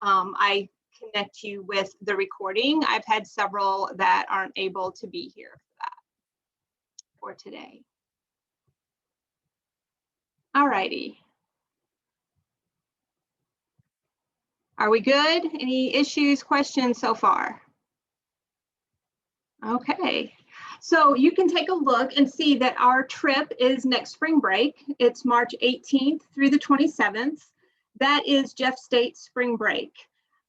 I connect you with the recording. I've had several that aren't able to be here for that for today. All righty. Are we good? Any issues, questions so far? Okay. So you can take a look and see that our trip is next spring break. It's March 18th through the 27th. That is Jeff State spring break.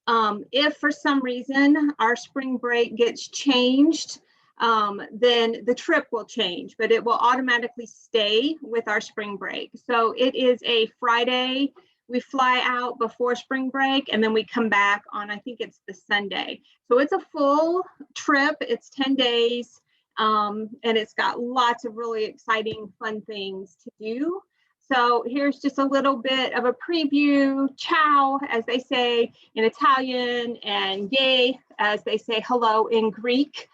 If for some reason our spring break gets changed, then the trip will change, but it will automatically stay with our spring break. So it is a Friday. We fly out before spring break and then we come back on, I think it's the Sunday. So it's a full trip. It's 10 days and it's got lots of really exciting, fun things to do. So here's just a little bit of a preview. Ciao, as they say in Italian, and yay, as they say hello in Greek.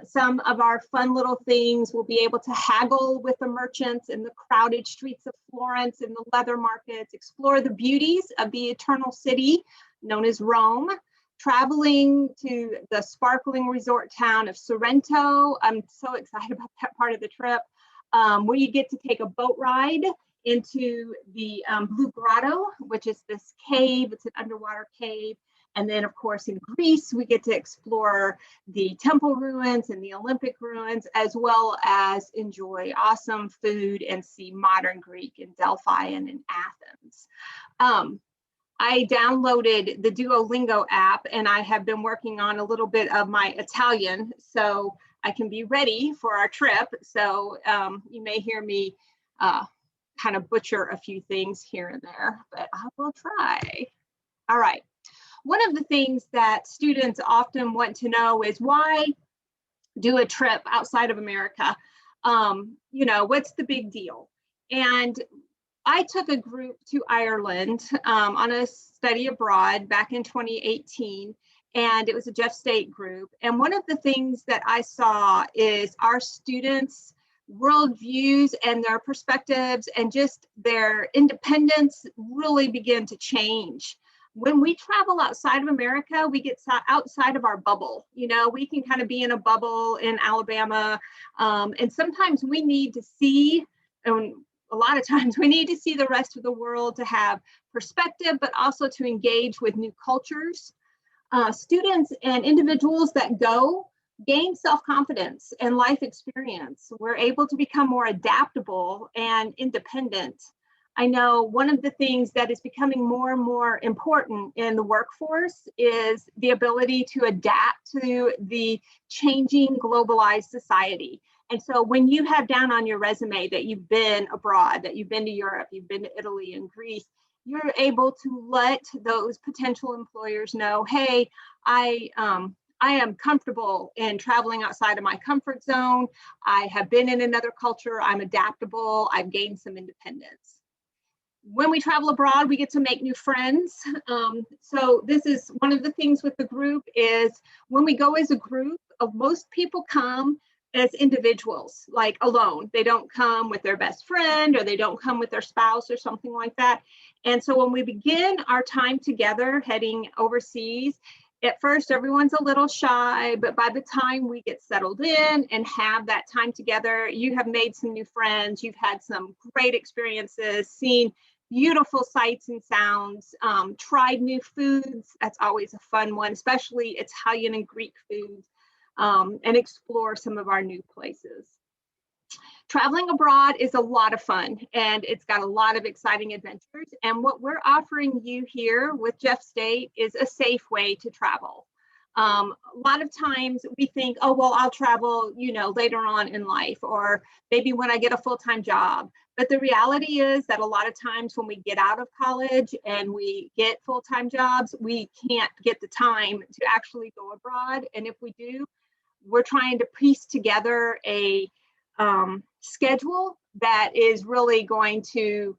Some of our fun little things, we'll be able to haggle with the merchants in the crowded streets of Florence, in the leather markets, explore the beauties of the eternal city known as Rome, traveling to the sparkling resort town of Sorrento. I'm so excited about that part of the trip, where you get to take a boat ride into the Blue Grotto, which is this cave. It's an underwater cave. And then, of course, in Greece, we get to explore the temple ruins and the Olympic ruins, as well as enjoy awesome food and see modern Greek in Delphi and in Athens. I downloaded the Duolingo app, and I have been working on a little bit of my Italian, so I can be ready for our trip. So you may hear me kind of butcher a few things here and there, but I will try. All right. One of the things that students often want to know is, why do a trip outside of America? You know, what's the big deal? And I took a group to Ireland on a study abroad back in 2018, and it was a Jeff State group. And one of the things that I saw is our students' worldviews and their perspectives and just their independence really begin to change. When we travel outside of America, we get outside of our bubble. You know, we can kind of be in a bubble in Alabama, and sometimes we need to see, and a lot of times we need to see the rest of the world to have perspective, but also to engage with new cultures. Students and individuals that go gain self-confidence and life experience. We're able to become more adaptable and independent. I know one of the things that is becoming more and more important in the workforce is the ability to adapt to the changing globalized society. And so when you have down on your resume that you've been abroad, that you've been to Europe, you've been to Italy and Greece, you're able to let those potential employers know, hey, I am comfortable in traveling outside of my comfort zone. I have been in another culture. I'm adaptable. I've gained some independence. When we travel abroad, we get to make new friends. So this is one of the things with the group is when we go as a group, most people come as individuals, like alone. They don't come with their best friend, or they don't come with their spouse or something like that. And so when we begin our time together heading overseas, at first everyone's a little shy, but by the time we get settled in and have that time together, you have made some new friends, you've had some great experiences, seen beautiful sights and sounds, tried new foods. That's always a fun one, especially Italian and Greek foods, and explore some of our new places. Traveling abroad is a lot of fun, and it's got a lot of exciting adventures. And what we're offering you here with Jeff State is a safe way to travel. A lot of times we think, oh, well, I'll travel, you know, later on in life, or maybe when I get a full-time job. But the reality is that a lot of times when we get out of college and we get full-time jobs, we can't get the time to actually go abroad. And if we do, we're trying to piece together a schedule that is really going to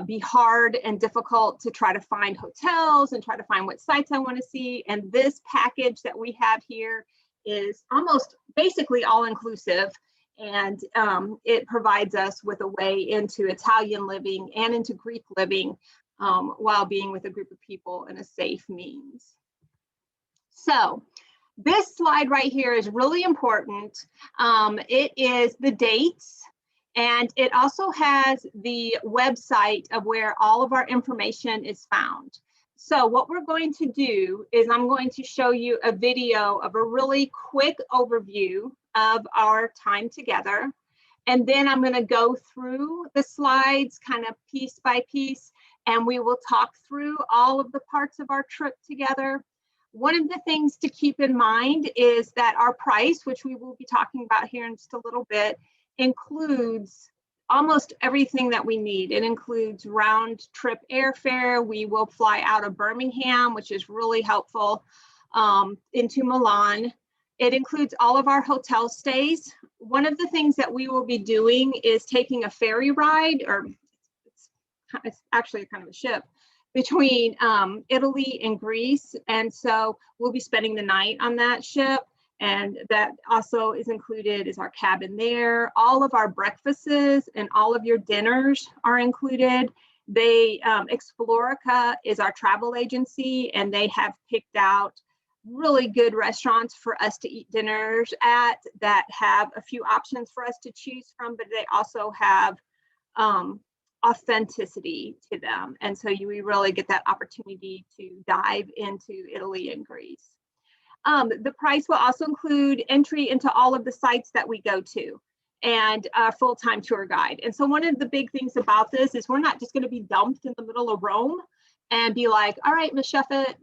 be hard and difficult to try to find hotels and try to find what sites I want to see. And this package that we have here is almost basically all inclusive. And it provides us with a way into Italian living and into Greek living while being with a group of people in a safe means. So this slide right here is really important. It is the dates, and it also has the website of where all of our information is found. So what we're going to do is I'm going to show you a video of a really quick overview of our time together. And then I'm going to go through the slides kind of piece by piece, and we will talk through all of the parts of our trip together. One of the things to keep in mind is that our price, which we will be talking about here in just a little bit, includes almost everything that we need. It includes round trip airfare. We will fly out of Birmingham, which is really helpful, into Milan. It includes all of our hotel stays. One of the things that we will be doing is taking a ferry ride, or it's actually kind of a ship, between Italy and Greece. And so we'll be spending the night on that ship. And that also is included is our cabin there. All of our breakfasts and all of your dinners are included. Explorica is our travel agency, and they have picked out really good restaurants for us to eat dinners at that have a few options for us to choose from, but they also have authenticity to them. And so we really get that opportunity to dive into Italy and Greece. The price will also include entry into all of the sites that we go to and a full-time tour guide. And so one of the big things about this is we're not just going to be dumped in the middle of Rome and be like, all right, Ms. Sheffett,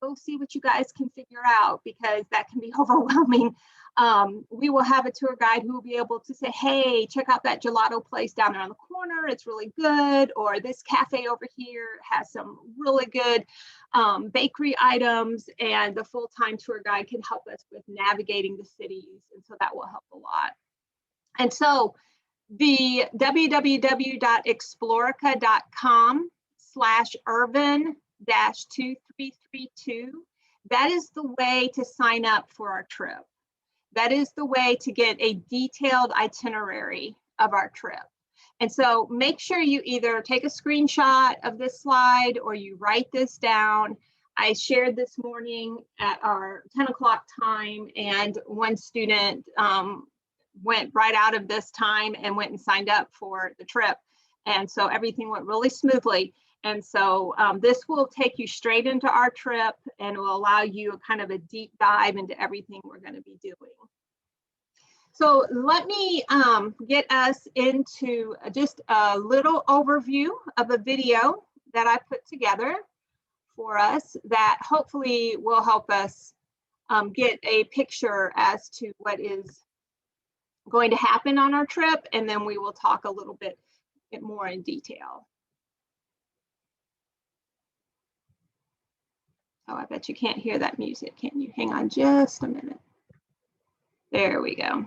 go see what you guys can figure out, because that can be overwhelming. We will have a tour guide who will be able to say, hey, check out that gelato place down there on the corner. It's really good. Or this cafe over here has some really good bakery items, and the full-time tour guide can help us with navigating the cities. And so that will help a lot. And so the www.explorica.com/Irvin-2332, that is the way to sign up for our trip. That is the way to get a detailed itinerary of our trip. And so make sure you either take a screenshot of this slide or you write this down. I shared this morning at our 10 o'clock time, and one student went right out of this time and went and signed up for the trip. And so everything went really smoothly. And so this will take you straight into our trip and will allow you kind of a deep dive into everything we're going to be doing. So let me get us into just a little overview of a video that I put together for us that hopefully will help us get a picture as to what is going to happen on our trip, and then we will talk a little bit more in detail. Oh, I bet you can't hear that music, can you? Hang on just a minute. There we go.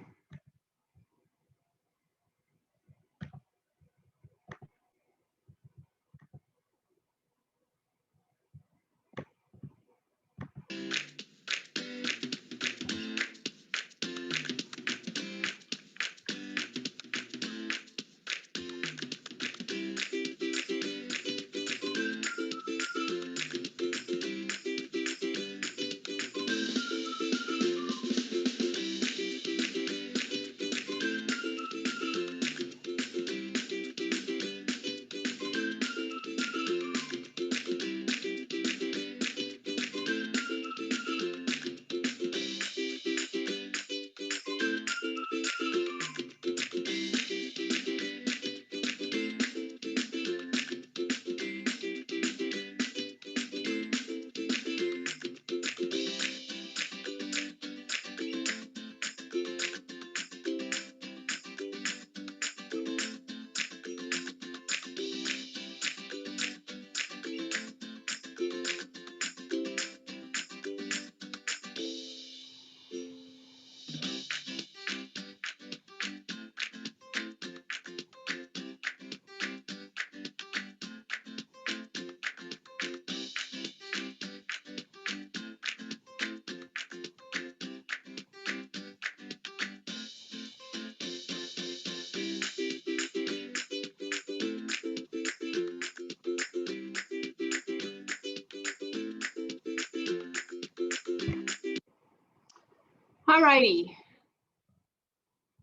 All righty.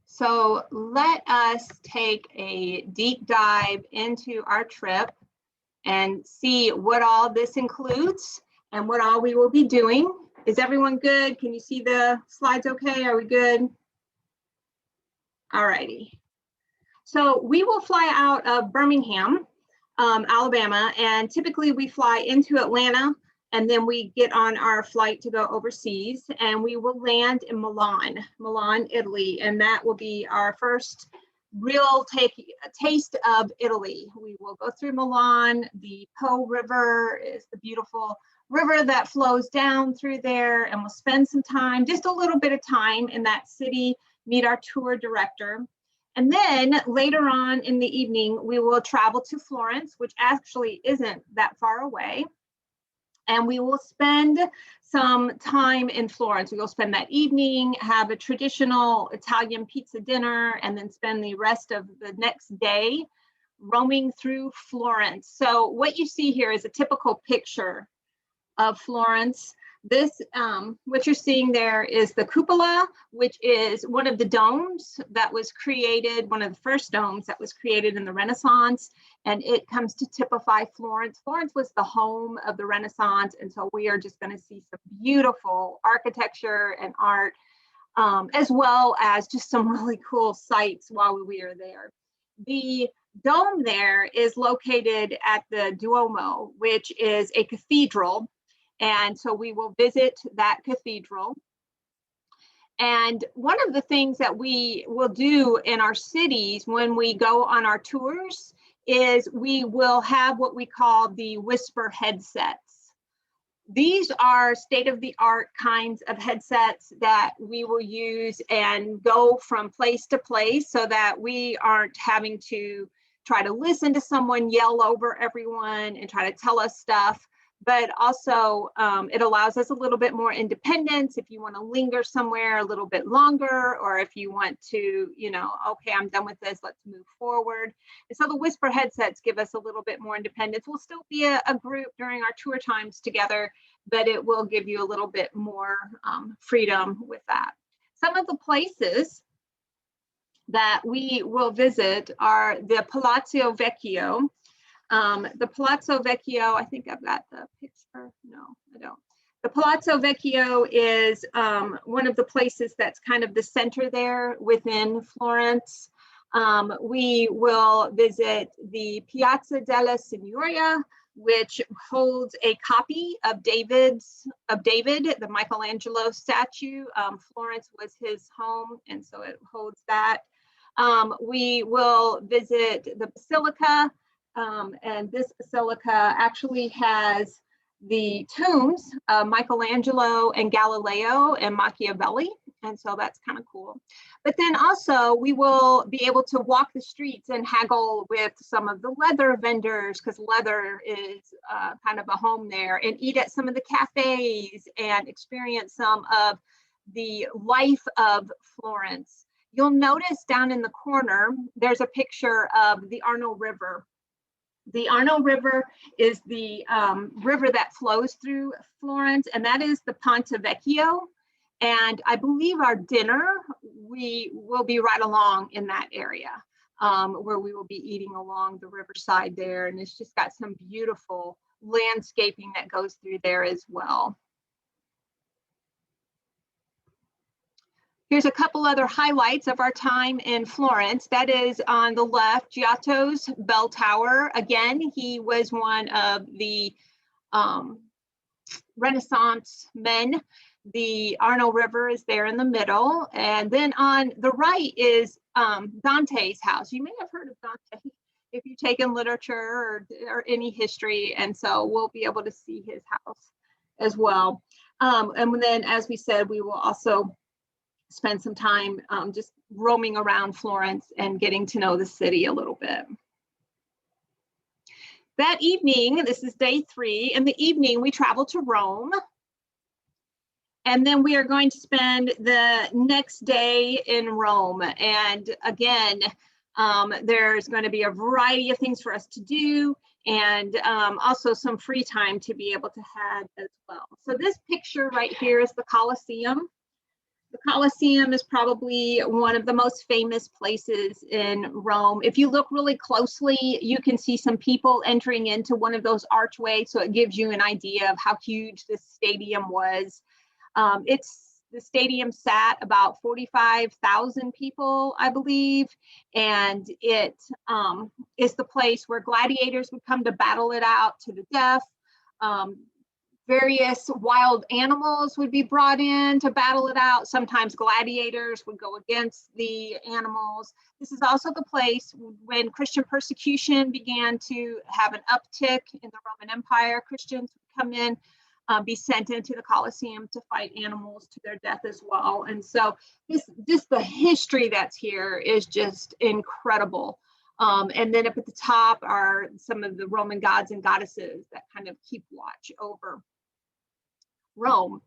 So let us take a deep dive into our trip and see what all this includes and what all we will be doing. Is everyone good? Can you see the slides okay? Are we good? All righty. So we will fly out of Birmingham, Alabama, and typically we fly into Atlanta, and then we get on our flight to go overseas, and we will land in Milan, Italy, and that will be our first real taste of Italy. We will go through Milan. The Po River is the beautiful river that flows down through there, and we'll spend some time, just a little bit of time in that city, meet our tour director. And then later on in the evening, we will travel to Florence, which actually isn't that far away. And we will spend some time in Florence. We will spend that evening, have a traditional Italian pizza dinner, and then spend the rest of the next day roaming through Florence. So what you see here is a typical picture of Florence. This, what you're seeing there is the cupola, which is one of the domes that was created, one of the first domes that was created in the Renaissance, and it comes to typify Florence. Florence was the home of the Renaissance, and so we are just going to see some beautiful architecture and art, as well as just some really cool sights while we are there. The dome there is located at the Duomo, which is a cathedral. And so we will visit that cathedral. And one of the things that we will do in our cities when we go on our tours is we will have what we call the Whisper headsets. These are state-of-the-art kinds of headsets that we will use and go from place to place so that we aren't having to try to listen to someone yell over everyone and try to tell us stuff. But also it allows us a little bit more independence if you want to linger somewhere a little bit longer, or if you want to, you know, okay, I'm done with this, let's move forward. And so the Whisper headsets give us a little bit more independence. We'll still be a group during our tour times together, but it will give you a little bit more freedom with that. Some of the places that we will visit are the Palazzo Vecchio. The Palazzo Vecchio, I think I've got the picture. No, I don't. The Palazzo Vecchio is one of the places that's kind of the center there within Florence. We will visit the Piazza della Signoria, which holds a copy of David, the Michelangelo statue. Florence was his home, and so it holds that. We will visit the Basilica. And this basilica actually has the tombs of Michelangelo and Galileo and Machiavelli. And so that's kind of cool. But then also we will be able to walk the streets and haggle with some of the leather vendors, because leather is kind of a home there, and eat at some of the cafes and experience some of the life of Florence. You'll notice down in the corner, there's a picture of the Arno River. The Arno River is the river that flows through Florence, and that is the Ponte Vecchio. And I believe our dinner, we will be right along in that area where we will be eating along the riverside there. And it's just got some beautiful landscaping that goes through there as well. Here's a couple other highlights of our time in Florence. That is on the left, Giotto's bell tower. Again, he was one of the Renaissance men. The Arno River is there in the middle. And then on the right is Dante's house. You may have heard of Dante if you've taken literature or any history. And so we'll be able to see his house as well. And then, as we said, we will also spend some time just roaming around Florence and getting to know the city a little bit. That evening, this is day 3, in the evening we travel to Rome. And then we are going to spend the next day in Rome. And again, there's going to be a variety of things for us to do, and also some free time to be able to have as well. So this picture right here is the Colosseum. The Colosseum is probably one of the most famous places in Rome. If you look really closely, you can see some people entering into one of those archways, so it gives you an idea of how huge this stadium was. The stadium sat about 45,000 people, I believe, and it is the place where gladiators would come to battle it out to the death. Various wild animals would be brought in to battle it out. Sometimes gladiators would go against the animals. This is also the place when Christian persecution began to have an uptick in the Roman Empire. Christians would come in, be sent into the Colosseum to fight animals to their death as well. And so the history that's here is just incredible. And then up at the top are some of the Roman gods and goddesses that kind of keep watch over Rome.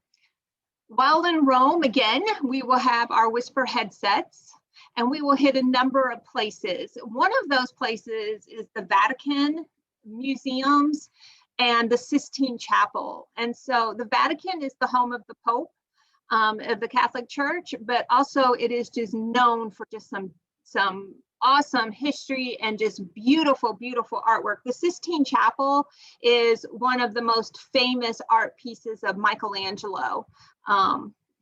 While in Rome, again, we will have our Whisper headsets, and we will hit a number of places. One of those places is the Vatican museums and the Sistine Chapel. And so the Vatican is the home of the Pope of the Catholic Church, but also it is just known for just some awesome history and just beautiful, beautiful artwork. The Sistine Chapel is one of the most famous art pieces of Michelangelo.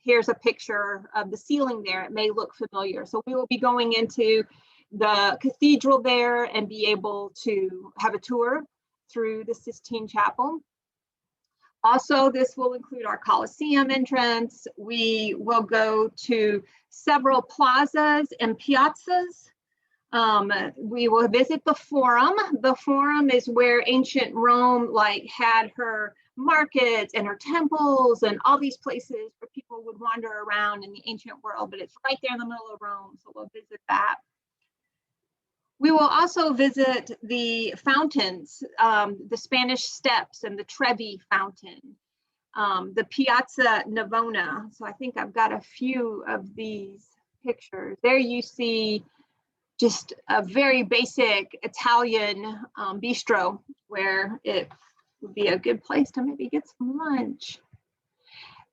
Here's a picture of the ceiling there. It may look familiar. So we will be going into the cathedral there and be able to have a tour through the Sistine Chapel. Also, this will include our Colosseum entrance. We will go to several plazas and piazzas. We will visit the Forum. The Forum is where ancient Rome had her markets and her temples and all these places where people would wander around in the ancient world, but it's right there in the middle of Rome, so we'll visit that. We will also visit the fountains, the Spanish Steps and the Trevi Fountain, the Piazza Navona. So I think I've got a few of these pictures. There you see just a very basic Italian bistro where it would be a good place to maybe get some lunch.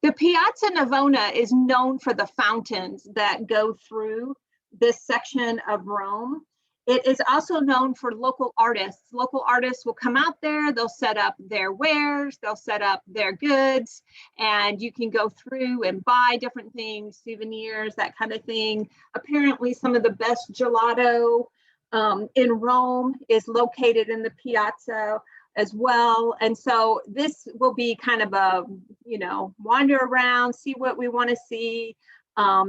The Piazza Navona is known for the fountains that go through this section of Rome. It is also known for local artists. Local artists will come out there, they'll set up their wares, they'll set up their goods, and you can go through and buy different things, souvenirs, that kind of thing. Apparently, some of the best gelato in Rome is located in the piazza as well. And so this will be kind of a, wander around, see what we want to see,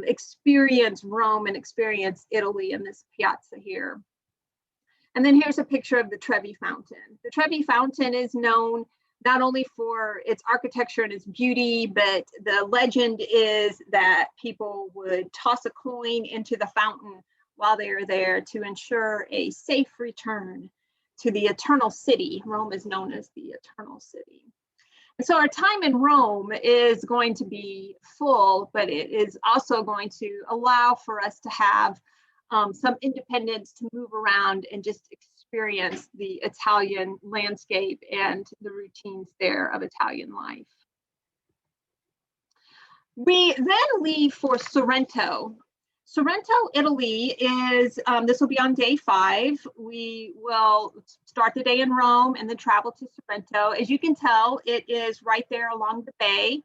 experience Rome and experience Italy in this piazza here. And then here's a picture of the Trevi Fountain. The Trevi Fountain is known not only for its architecture and its beauty, but the legend is that people would toss a coin into the fountain while they are there to ensure a safe return to the Eternal City. Rome is known as the Eternal City. And so our time in Rome is going to be full, but it is also going to allow for us to have some independence to move around and just experience the Italian landscape and the routines there of Italian life. We then leave for Sorrento. Sorrento, Italy is, this will be on day 5. We will start the day in Rome and then travel to Sorrento. As you can tell, it is right there along the bay.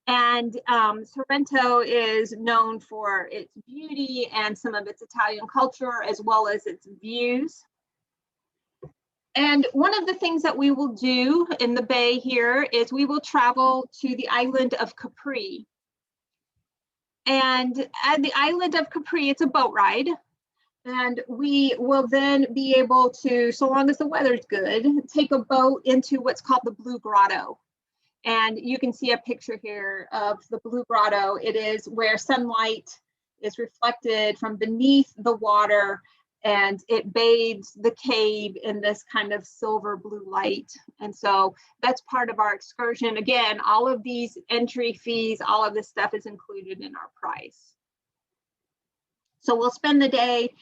And Sorrento is known for its beauty and some of its Italian culture, as well as its views. And one of the things that we will do in the bay here is we will travel to the island of Capri. And at the island of Capri, it's a boat ride. And we will then be able to, so long as the weather's good, take a boat into what's called the Blue Grotto. And you can see a picture here of the Blue Grotto. It is where sunlight is reflected from beneath the water, and it bathes the cave in this kind of silver blue light. And so that's part of our excursion. Again, all of these entry fees, all of this stuff is included in our price. So we'll spend the day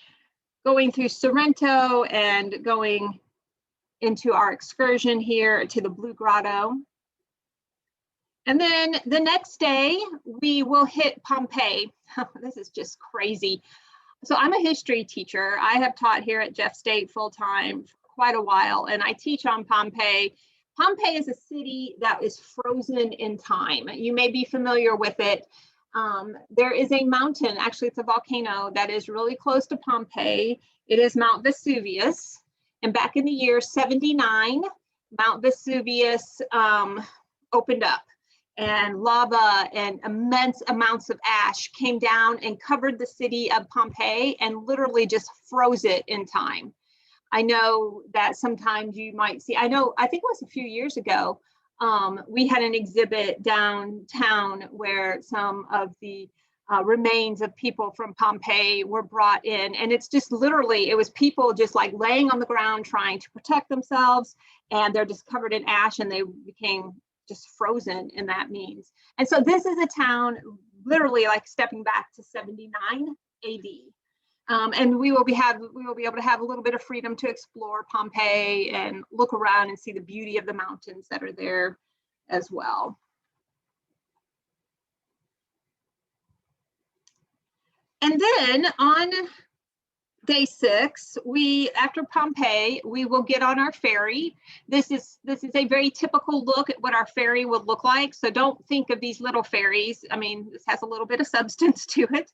going through Sorrento and going into our excursion here to the Blue Grotto. And then the next day, we will hit Pompeii. This is just crazy. So I'm a history teacher. I have taught here at Jeff State full-time for quite a while, and I teach on Pompeii. Pompeii is a city that is frozen in time. You may be familiar with it. There is a mountain, actually it's a volcano, that is really close to Pompeii. It is Mount Vesuvius. And back in the year 79, Mount Vesuvius opened up, and lava and immense amounts of ash came down and covered the city of Pompeii and literally just froze it in time. I know that sometimes you might see, I think it was a few years ago, we had an exhibit downtown where some of the remains of people from Pompeii were brought in, and it's just literally, it was people just like laying on the ground trying to protect themselves, and they're just covered in ash and they became just frozen in that means. And so this is a town literally like stepping back to 79 AD. And we will be able to have a little bit of freedom to explore Pompeii and look around and see the beauty of the mountains that are there as well. And then on day 6, after Pompeii, we will get on our ferry. This is a very typical look at what our ferry would look like. So don't think of these little ferries. I mean, this has a little bit of substance to it.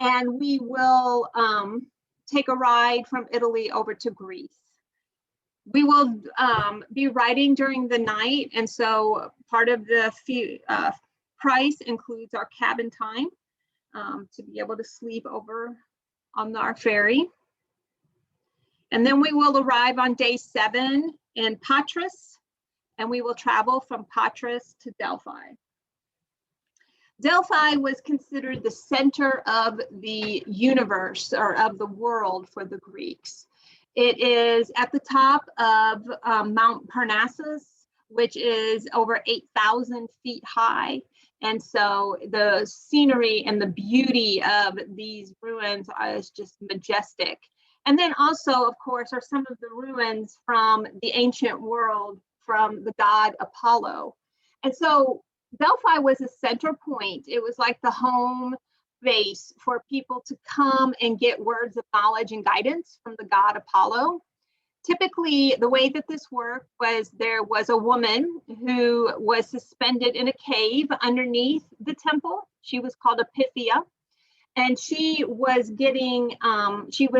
And we will take a ride from Italy over to Greece. We will be riding during the night, and so part of the price includes our cabin time to be able to sleep over on our ferry. And then we will arrive on day 7 in Patras, and we will travel from Patras to Delphi. Delphi was considered the center of the universe or of the world for the Greeks. It is at the top of Mount Parnassus, which is over 8,000 feet high. And so the scenery and the beauty of these ruins is just majestic. And then also, of course, are some of the ruins from the ancient world from the god Apollo. And so Delphi was a center point. It was like the home base for people to come and get words of knowledge and guidance from the god Apollo. Typically, the way that this worked was there was a woman who was suspended in a cave underneath the temple. She was called a Pythia, and she was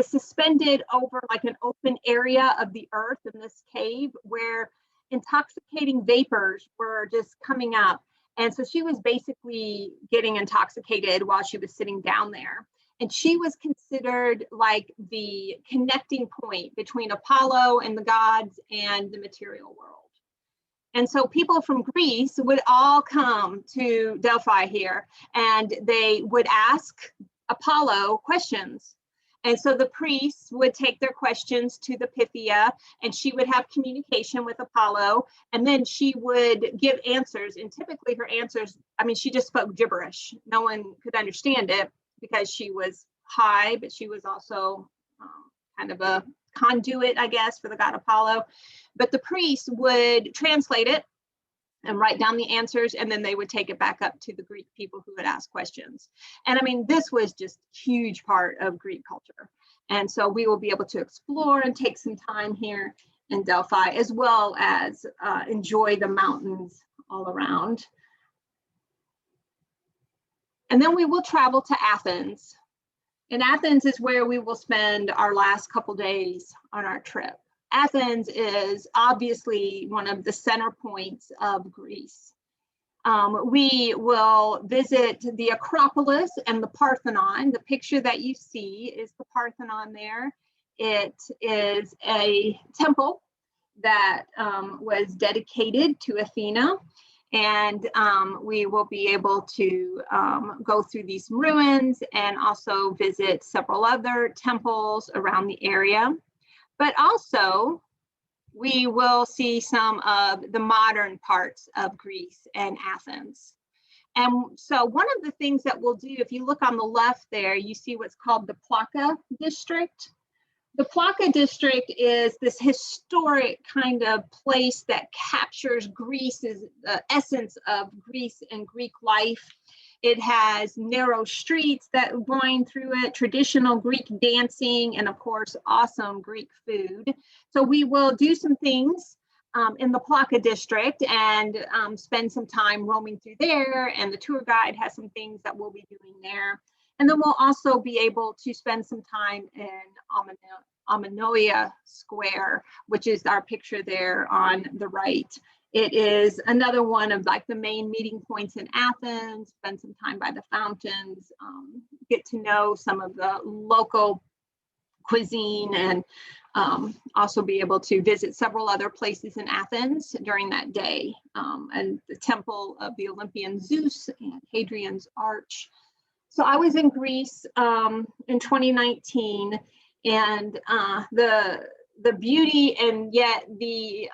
suspended over like an open area of the earth in this cave where intoxicating vapors were just coming up. And so she was basically getting intoxicated while she was sitting down there. And she was considered like the connecting point between Apollo and the gods and the material world. And so people from Greece would all come to Delphi here, and they would ask Apollo questions. And so the priests would take their questions to the Pythia, and she would have communication with Apollo, and then she would give answers. And typically her answers, I mean, she just spoke gibberish. No one could understand it because she was high, but she was also kind of a conduit, I guess, for the god Apollo. But the priests would translate it and write down the answers, and then they would take it back up to the Greek people who would ask questions. And I mean, this was just a huge part of Greek culture. And so we will be able to explore and take some time here in Delphi, as well as enjoy the mountains all around. And then we will travel to Athens. And Athens is where we will spend our last couple days on our trip. Athens is obviously one of the center points of Greece. We will visit the Acropolis and the Parthenon. The picture that you see is the Parthenon there. It is a temple that was dedicated to Athena. And we will be able to go through these ruins and also visit several other temples around the area. But also, we will see some of the modern parts of Greece and Athens. And so one of the things that we'll do, if you look on the left there, you see what's called the Plaka district. The Plaka district is this historic kind of place that captures Greece's, the essence of Greece and Greek life. It has narrow streets that wind through it, traditional Greek dancing, and of course, awesome Greek food. So we will do some things in the Plaka district and spend some time roaming through there. And the tour guide has some things that we'll be doing there. And then we'll also be able to spend some time in Ammonia Square, which is our picture there on the right. It is another one of like the main meeting points in Athens. Spend some time by the fountains, get to know some of the local cuisine, and also be able to visit several other places in Athens during that day, and the temple of the Olympian Zeus and Hadrian's Arch. So I was in Greece in 2019, and the beauty and yet the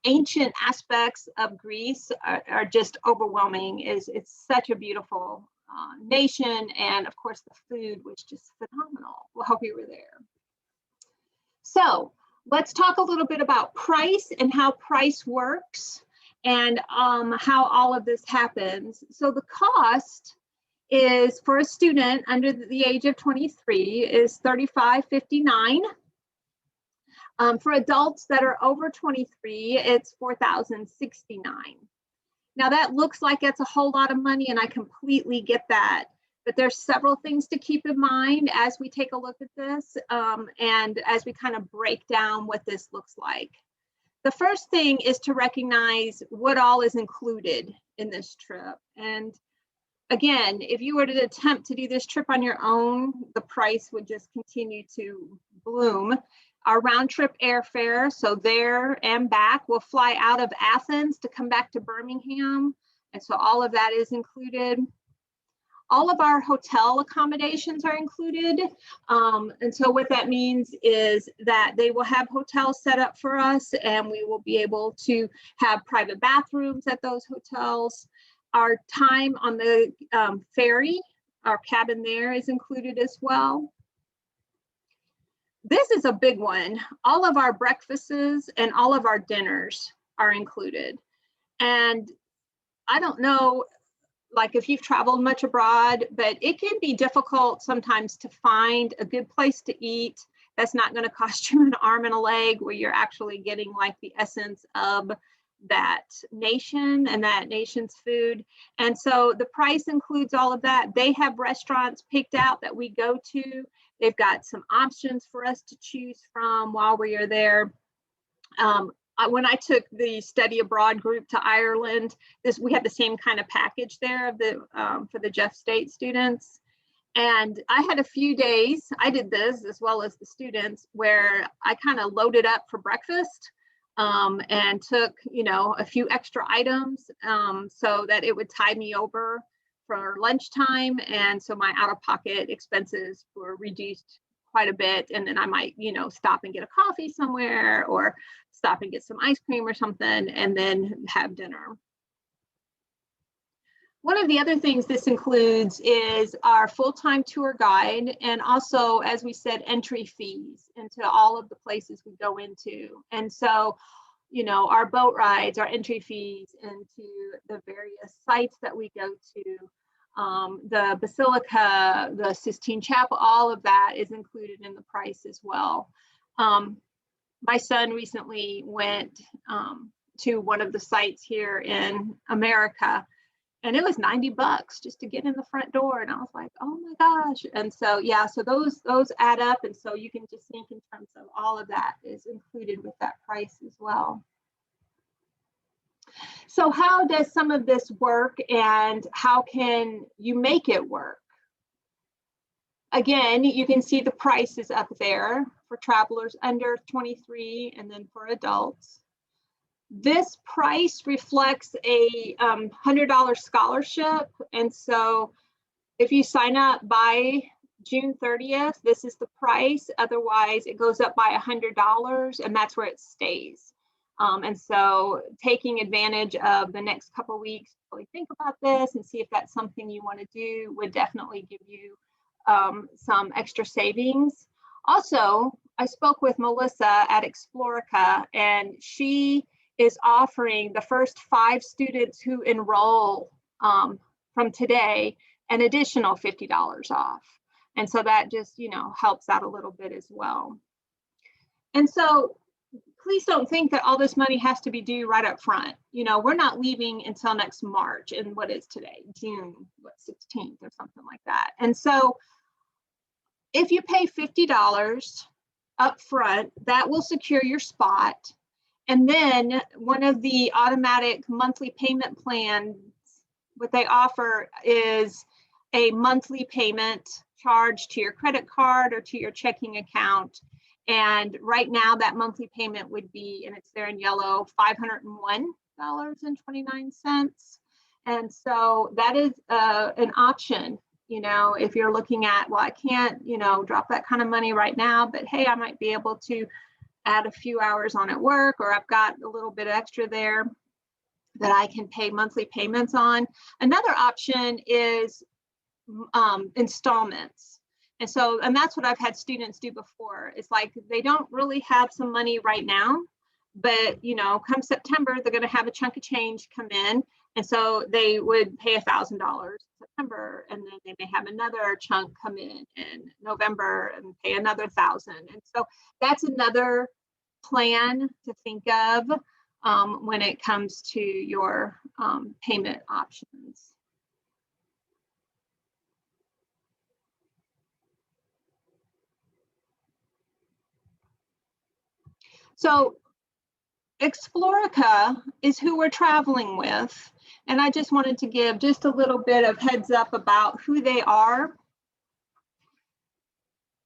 ancient aspects of Greece are just overwhelming. It's such a beautiful nation, and of course the food was just phenomenal while we were there. So let's talk a little bit about price and how price works, and how all of this happens. So the cost is for a student under the age of 23 is $35.59. For adults that are over 23, it's $4,069. Now that looks like it's a whole lot of money, and I completely get that. But there's several things to keep in mind as we take a look at this, and as we kind of break down what this looks like. The first thing is to recognize what all is included in this trip. And again, if you were to attempt to do this trip on your own, the price would just continue to bloom. Our round trip airfare, so there and back, will fly out of Athens to come back to Birmingham. And so all of that is included. All of our hotel accommodations are included. And so what that means is that they will have hotels set up for us, and we will be able to have private bathrooms at those hotels. Our time on the ferry, our cabin there is included as well. This is a big one. All of our breakfasts and all of our dinners are included. And I don't know, like if you've traveled much abroad, but it can be difficult sometimes to find a good place to eat that's not going to cost you an arm and a leg, where you're actually getting like the essence of that nation and that nation's food. And so the price includes all of that. They have restaurants picked out that we go to. They've got some options for us to choose from while we are there. When I took the study abroad group to Ireland, we had the same kind of package there of for the Jeff State students. And I had a few days, I did this as well as the students, where I kind of loaded up for breakfast and took, a few extra items so that it would tide me over for lunchtime. And so my out-of-pocket expenses were reduced quite a bit. And then I might, stop and get a coffee somewhere, or stop and get some ice cream or something, and then have dinner. One of the other things this includes is our full-time tour guide, and also, as we said, entry fees into all of the places we go into. And so, our boat rides, our entry fees into the various sites that we go to, the Basilica, the Sistine Chapel, all of that is included in the price as well. My son recently went to one of the sites here in America, and it was $90 just to get in the front door. And I was like, oh my gosh. And so, yeah, so those add up. And so you can just think in terms of all of that is included with that price as well. So how does some of this work, and how can you make it work? Again, you can see the prices up there for travelers under 23 and then for adults. This price reflects a $100 scholarship. And so if you sign up by June 30th, this is the price. Otherwise, it goes up by $100, and that's where it stays. And so taking advantage of the next couple of weeks to really think about this and see if that's something you want to do would definitely give you some extra savings. Also, I spoke with Melissa at Explorica, and she is offering the first 5 students who enroll from today an additional $50 off. And so that just, helps out a little bit as well. And so please don't think that all this money has to be due right up front. We're not leaving until next March, and what is today? June 16th or something like that. And so if you pay $50 up front, that will secure your spot. And then one of the automatic monthly payment plans, what they offer is a monthly payment charged to your credit card or to your checking account. And right now that monthly payment would be, and it's there in yellow, $501.29. And so that is an option, if you're looking at, well, I can't, drop that kind of money right now, but hey, I might be able to add a few hours on at work, or I've got a little bit extra there that I can pay monthly payments on. Another option is installments. And that's what I've had students do before. It's like they don't really have some money right now, but come September, they're going to have a chunk of change come in. And so they would pay $1,000 in September, and then they may have another chunk come in November and pay another 1,000. And so that's another plan to think of when it comes to your payment options. So Explorica is who we're traveling with. And I just wanted to give just a little bit of heads up about who they are.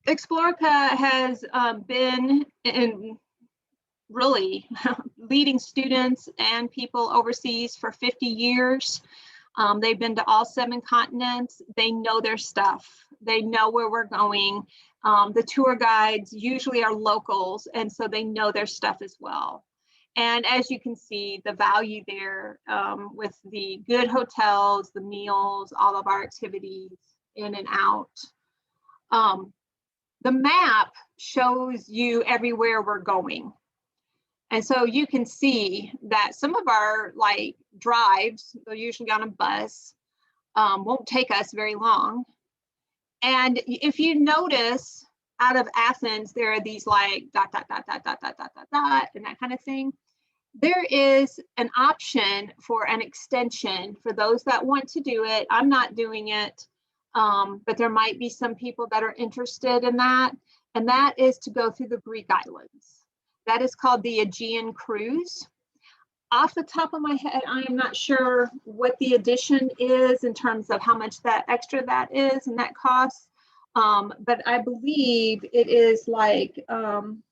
Explorica has been in really leading students and people overseas for 50 years. They've been to all 7 continents. They know their stuff. They know where we're going. The tour guides usually are locals, and so they know their stuff as well. And as you can see, the value there with the good hotels, the meals, all of our activities in and out. The map shows you everywhere we're going. And so you can see that some of our drives, they're usually on a bus, won't take us very long. And if you notice, out of Athens, there are these dot, dot, dot, dot, dot, dot, dot, dot, dot, and that kind of thing. There is an option for an extension for those that want to do it. I'm not doing it, but there might be some people that are interested in that. And that is to go through the Greek islands. That is called the Aegean Cruise. Off the top of my head, I am not sure what the addition is in terms of how much that extra that is and that costs. But I believe it is an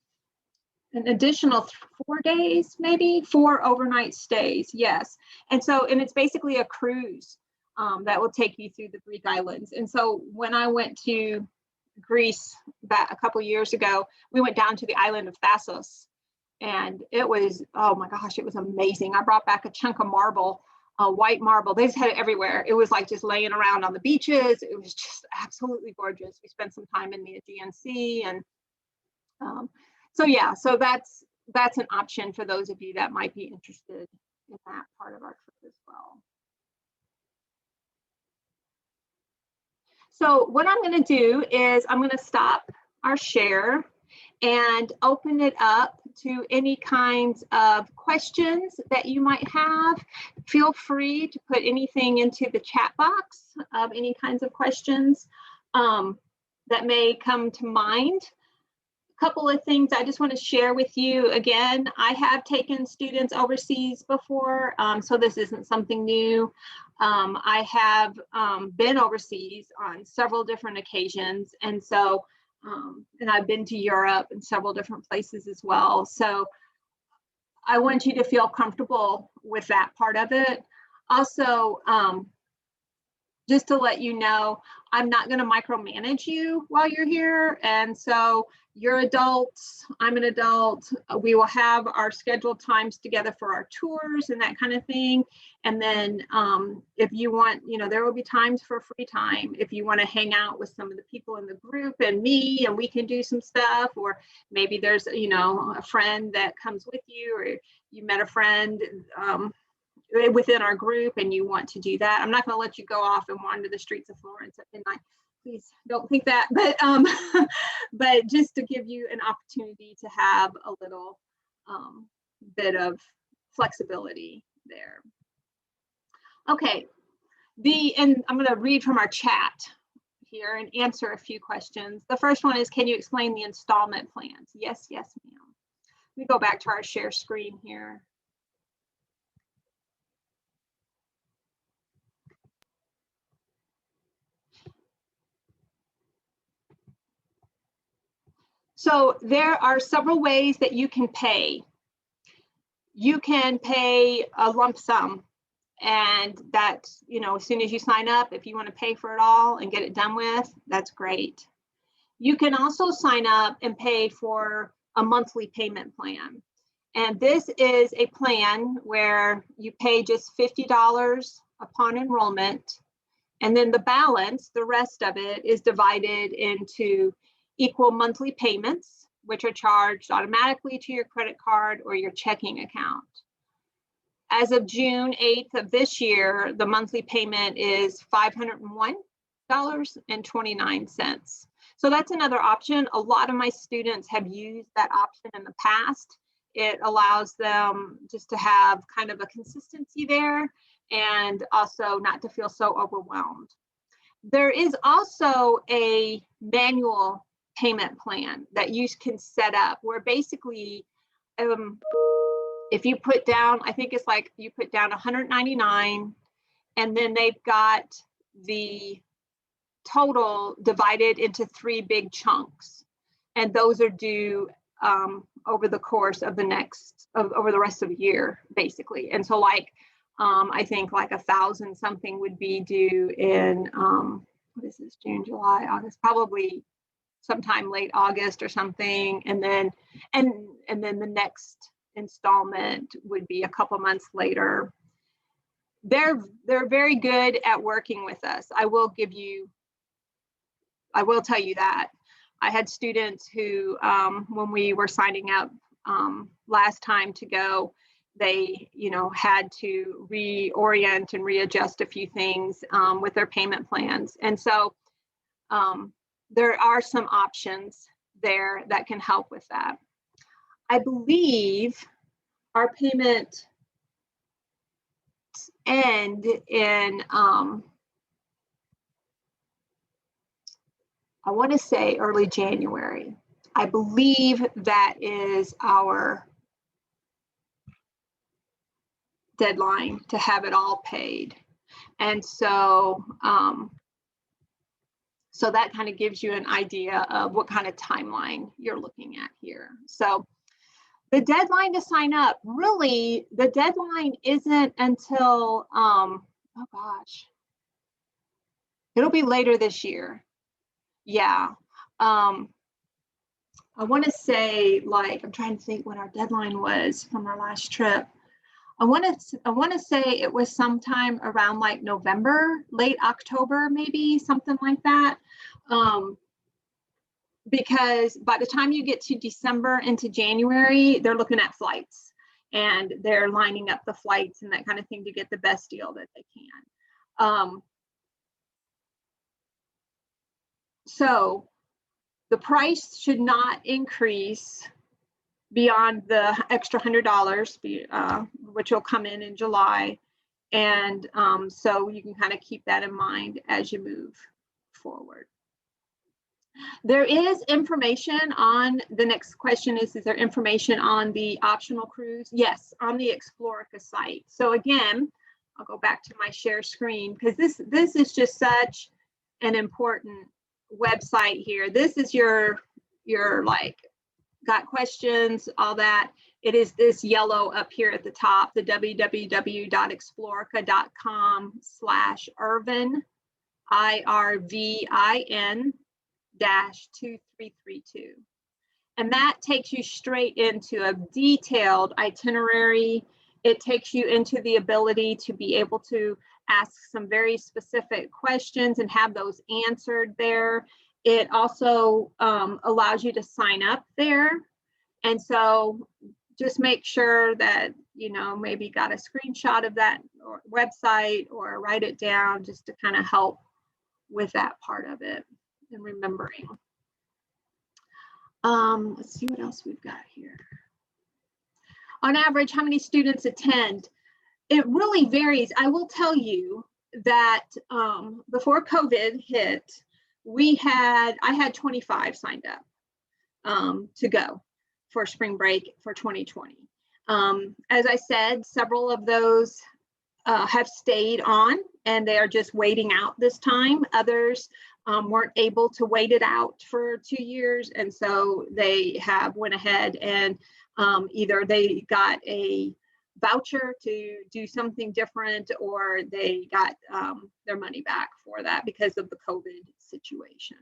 additional 4 days, maybe 4 overnight stays. Yes. And it's basically a cruise that will take you through the Greek islands. And so when I went to Greece back a couple years ago, we went down to the island of Thasos, and it was, oh my gosh, it was amazing. I brought back a chunk of marble, white marble. They just had it everywhere. It was just laying around on the beaches. It was just absolutely gorgeous. We spent some time in the Aegean Sea, and so that's an option for those of you that might be interested in that part of our trip as well. So what I'm going to do is I'm going to stop our share and open it up to any kinds of questions that you might have. Feel free to put anything into the chat box of any kinds of questions that may come to mind. A couple of things I just want to share with you. Again, I have taken students overseas before, so this isn't something new. I have been overseas on several different occasions, and so and I've been to Europe and several different places as well. So I want you to feel comfortable with that part of it. Also, just to let you know, I'm not going to micromanage you while you're here. And so you're adults, I'm an adult. We will have our scheduled times together for our tours and that kind of thing. And then if you want, there will be times for free time. If you want to hang out with some of the people in the group and me, and we can do some stuff, or maybe there's, a friend that comes with you, or you met a friend within our group and you want to do that. I'm not going to let you go off and wander the streets of Florence at midnight. Please don't think that, but just to give you an opportunity to have a little bit of flexibility there. Okay, and I'm going to read from our chat here and answer a few questions. The first one is, can you explain the installment plans? Yes, ma'am. Let me go back to our share screen here. So there are several ways that you can pay. You can pay a lump sum, and that's, as soon as you sign up, if you want to pay for it all and get it done with, that's great. You can also sign up and pay for a monthly payment plan. And this is a plan where you pay just $50 upon enrollment, and then the balance, the rest of it, is divided into equal monthly payments, which are charged automatically to your credit card or your checking account. As of June 8th of this year, the monthly payment is $501.29. So that's another option. A lot of my students have used that option in the past. It allows them just to have kind of a consistency there and also not to feel so overwhelmed. There is also a manual payment plan that you can set up where basically if you put down, I think it's like you put down $199, and then they've got the total divided into 3 big chunks, and those are due over the course of over the rest of the year, basically. And so I think like 1,000 something would be due in what is this, June, July, August, probably sometime late August or something, and then the next installment would be a couple months later. They're very good at working with us. I will tell you that. I had students who, when we were signing up last time to go, they had to reorient and readjust a few things with their payment plans. And so there are some options there that can help with that. I believe our payment end in, I want to say early January. I believe that is our deadline to have it all paid. And so, so that kind of gives you an idea of what kind of timeline you're looking at here. So the deadline to sign up, really, the deadline isn't until, oh gosh, it'll be later this year. Yeah. I want to say, I'm trying to think when our deadline was from our last trip. I want to say it was sometime around November, late October, maybe something like that. Because by the time you get to December into January, they're looking at flights and they're lining up the flights and that kind of thing to get the best deal that they can. So the price should not increase beyond the extra $100, which will come in July. And so you can kind of keep that in mind as you move forward. There is information on, the next question is there information on the optional cruise? Yes, on the Explorica site. So again, I'll go back to my share screen because this is just such an important website here. This is your got questions, all that. It is this yellow up here at the top, the www.explorica.com/Irvin. IRVIN-2332. And that takes you straight into a detailed itinerary. It takes you into the ability to be able to ask some very specific questions and have those answered there. It also allows you to sign up there. And so just make sure that, you know, maybe got a screenshot of that website or write it down just to kind of help with that part of it and remembering. Let's see what else we've got here. On average, how many students attend? It really varies. I will tell you that before COVID hit, I had 25 signed up to go for spring break for 2020. As I said, several of those have stayed on and they are just waiting out this time. Others weren't able to wait it out for 2 years, and so they have went ahead and either they got a voucher to do something different, or they got their money back for that because of the COVID situation.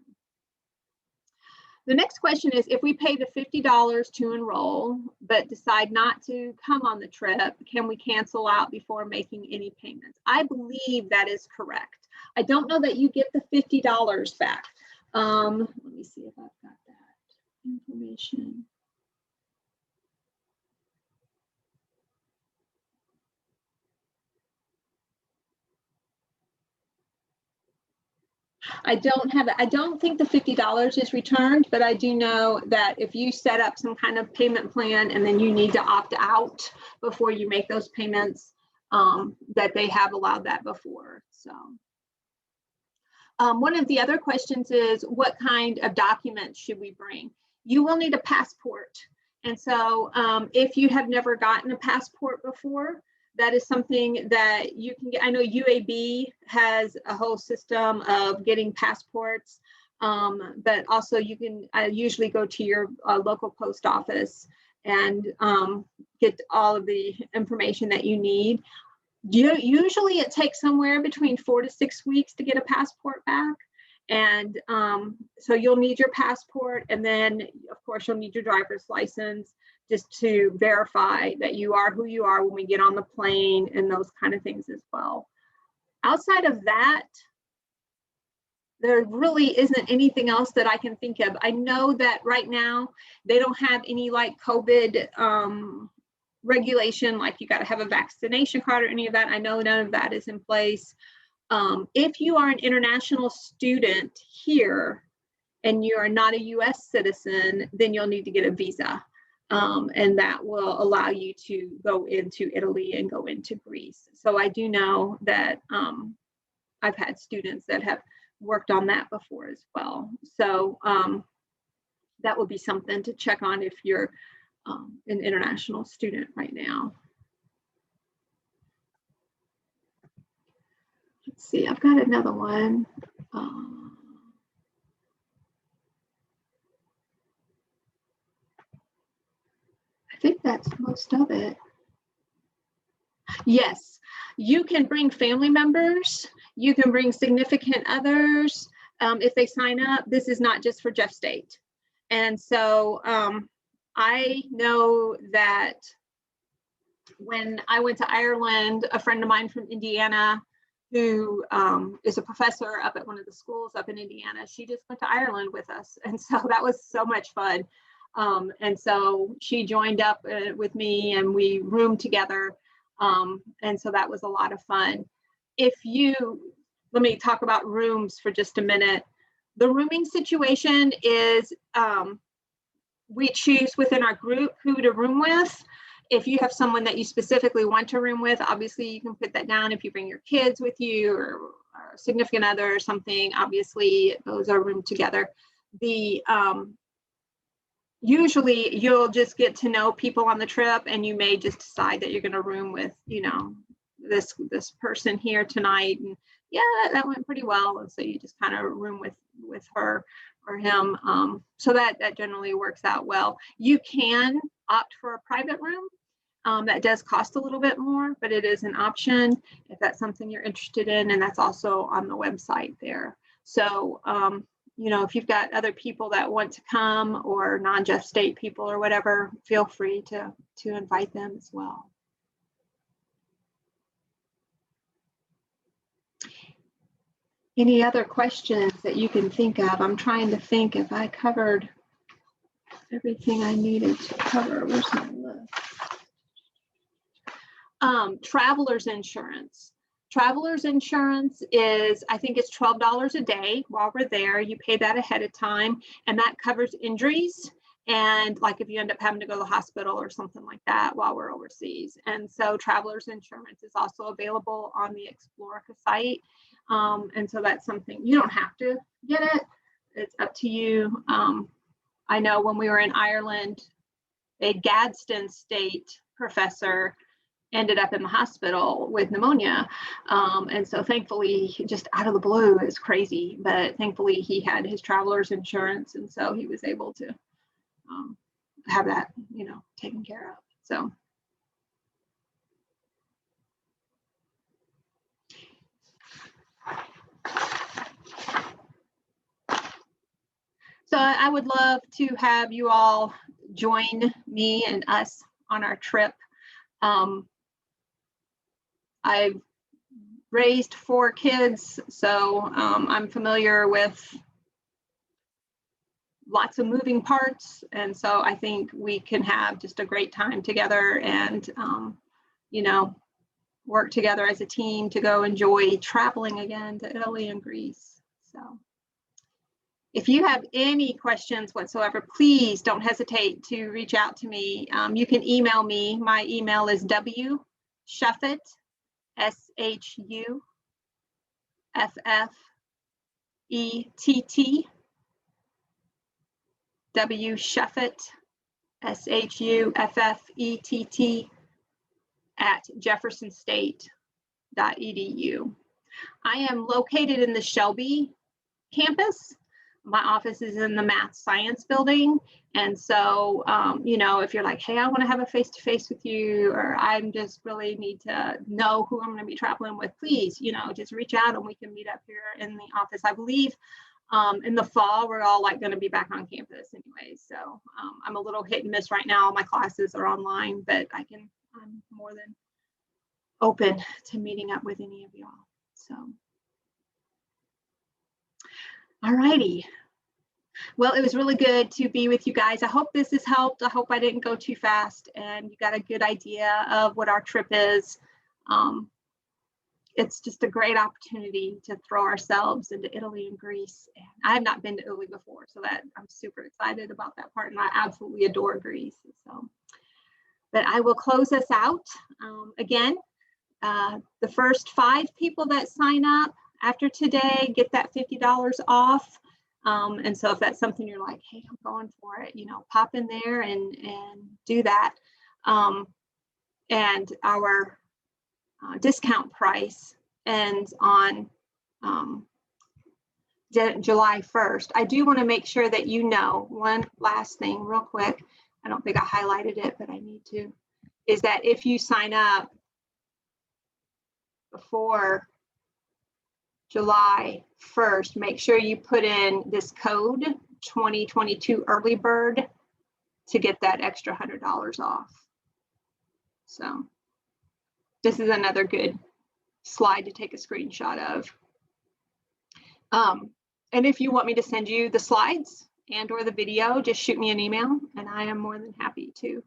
The next question is, if we pay the $50 to enroll, but decide not to come on the trip, can we cancel out before making any payments? I believe that is correct. I don't know that you get the $50 back. Let me see if I've got that information. I don't have it. I don't think the $50 is returned, but I do know that if you set up some kind of payment plan and then you need to opt out before you make those payments, that they have allowed that before. So one of the other questions is, what kind of documents should we bring? You will need a passport. And so if you have never gotten a passport before, that is something that you can get. I know UAB has a whole system of getting passports, but also you can usually go to your local post office and get all of the information that you need. Usually it takes somewhere between 4 to 6 weeks to get a passport back. And so you'll need your passport, and then of course you'll need your driver's license just to verify that you are who you are when we get on the plane, and those kind of things as well. Outside of that, there really isn't anything else that I can think of. I know that right now they don't have any like COVID regulation, like you got to have a vaccination card or any of that. I know none of that is in place. If you are an international student here and you are not a US citizen, then you'll need to get a visa. And that will allow you to go into Italy and go into Greece. So I do know that I've had students that have worked on that before as well. So that will be something to check on if you're an international student right now. Let's see, I've got another one. I think that's most of it. Yes, you can bring family members, you can bring significant others if they sign up. This is not just for Jeff State. And so I know that when I went to Ireland, a friend of mine from Indiana, who is a professor up at one of the schools up in Indiana, she just went to Ireland with us. And so that was so much fun. And so she joined up with me and we roomed together. And so that was a lot of fun. Let me talk about rooms for just a minute. The rooming situation is, we choose within our group who to room with. If you have someone that you specifically want to room with, obviously you can put that down. If you bring your kids with you or a significant other or something, obviously those are roomed together. Usually you'll just get to know people on the trip, and you may just decide that you're going to room with, you know, this person here tonight, and yeah, that went pretty well, and so you just kind of room with her or him. So that generally works out well. You can opt for a private room. That does cost a little bit more, but it is an option if that's something you're interested in, and that's also on the website there. So, you know, if you've got other people that want to come, or non-Jeff State people or whatever, feel free to invite them as well. Any other questions that you can think of? I'm trying to think if I covered everything I needed to cover. Where's my list? Traveler's insurance. Traveler's insurance is, I think it's $12 a day while we're there. You pay that ahead of time, and that covers injuries. And like if you end up having to go to the hospital or something like that while we're overseas. And so traveler's insurance is also available on the Explorica site. And so that's something, you don't have to get it. It's up to you. I know when we were in Ireland, a Gadsden State professor ended up in the hospital with pneumonia. And so thankfully, just out of the blue, it's crazy, but thankfully he had his traveler's insurance. And so he was able to have that, you know, taken care of. So I would love to have you all join me and us on our trip. I've raised 4 kids, so I'm familiar with lots of moving parts. And so I think we can have just a great time together and, you know, work together as a team to go enjoy traveling again to Italy and Greece. So if you have any questions whatsoever, please don't hesitate to reach out to me. You can email me. My email is wshuffett, SHUFFETT, wshuffett, SHUFFETT, @jeffersonstate.edu. I am located in the Shelby campus. My office is in the Math Science building. And so, you know, if you're like, hey, I want to have a face-to-face with you, or I just really need to know who I'm going to be traveling with, please, you know, just reach out and we can meet up here in the office. I believe in the fall, we're all like going to be back on campus anyway. So I'm a little hit and miss right now. My classes are online, but I'm more than open to meeting up with any of y'all. So, all righty. Well, it was really good to be with you guys. I hope this has helped. I hope I didn't go too fast and you got a good idea of what our trip is. It's just a great opportunity to throw ourselves into Italy and Greece. And I have not been to Italy before, so that I'm super excited about that part, and I absolutely adore Greece. So, but I will close us out. Again, the first 5 people that sign up after today get that $50 off. And so if that's something you're like, hey, I'm going for it, you know, pop in there and do that. And our discount price ends on July 1st. I do want to make sure that you know one last thing real quick. I don't think I highlighted it, but I need to, is that if you sign up before July 1st, make sure you put in this code 2022 early bird to get that extra $100 off. So this is another good slide to take a screenshot of. And if you want me to send you the slides and or the video, just shoot me an email and I am more than happy to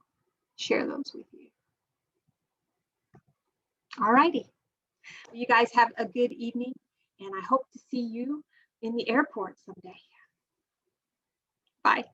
share those with you. All righty. You guys have a good evening and I hope to see you in the airport someday. Bye.